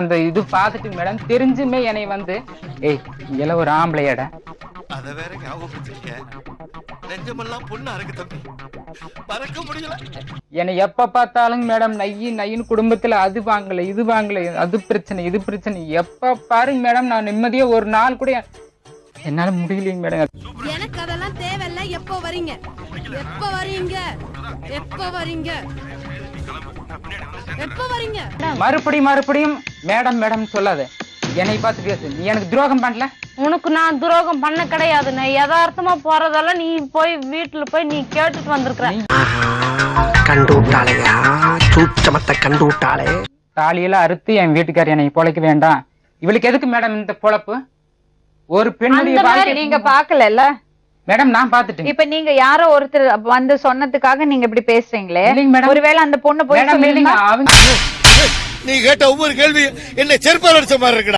அந்த இது பார்த்துட்டு மேடம் தெரிஞ்சுமே என்னை வந்து ஏய் இங்கெல்லாம் ஒரு ஆம்பளையாட அத வேற ஞாபகப்படுத்திக்க. நெஞ்சமெல்லாம் பொண்ணா இருக்கு தம்பி, மறக்க முடியல. என்னை எப்ப பார்த்தாலும் மேடம் நையின்னு குடும்பத்துல அது வாங்கல இது வாங்கல, அது பிரச்சனை இது பிரச்சனை, எப்ப பாருங்க மேடம் நான் நிம்மதியா ஒரு நாள் கூட என்னால முடியலைங்க மேடம். எனக்கு அதெல்லாம் தேவையில்ல. எப்போ வரீங்க? எப்போ வரீங்க? எப்போ வரீங்க? எப்போ வரீங்க? மறுபடியும் மேடம் மேடம் சொல்லாத, என்னை பார்த்து பேசு. நீ எனக்கு துரோகம் பண்ணல. உனக்கு நான் துரோகம் பண்ண கிடையாது. நான் யதார்த்தமா போறதெல்லாம் நீ போய் வீட்டுல போய் நீ கேட்டுட்டு வந்திருக்கிற. கண்டு விட்டாளையா, சூச்சமத்தை கண்டு விட்டாளே. தாலியெல்லாம் அறுத்து என் வீட்டுக்கார என்னை பொழைக்க வேண்டாம். இவளுக்கு எதுக்கு மேடம் இந்த பொழப்பு? ஒரு பெண்ணுடைய நீங்க பாக்கல மேடம். நான் பாத்துட்டேன். இப்ப நீங்க யாரோ ஒருத்தர் வந்து சொன்னதுக்காக நீங்க இப்படி பேசுறீங்களே. ஒருவேளை அந்த பொண்ணு போய் நீ கேட்ட ஒவ்வொரு கேள்வி என்ன செருப்பால் அடிச்ச மாதிரி இருக்குடா.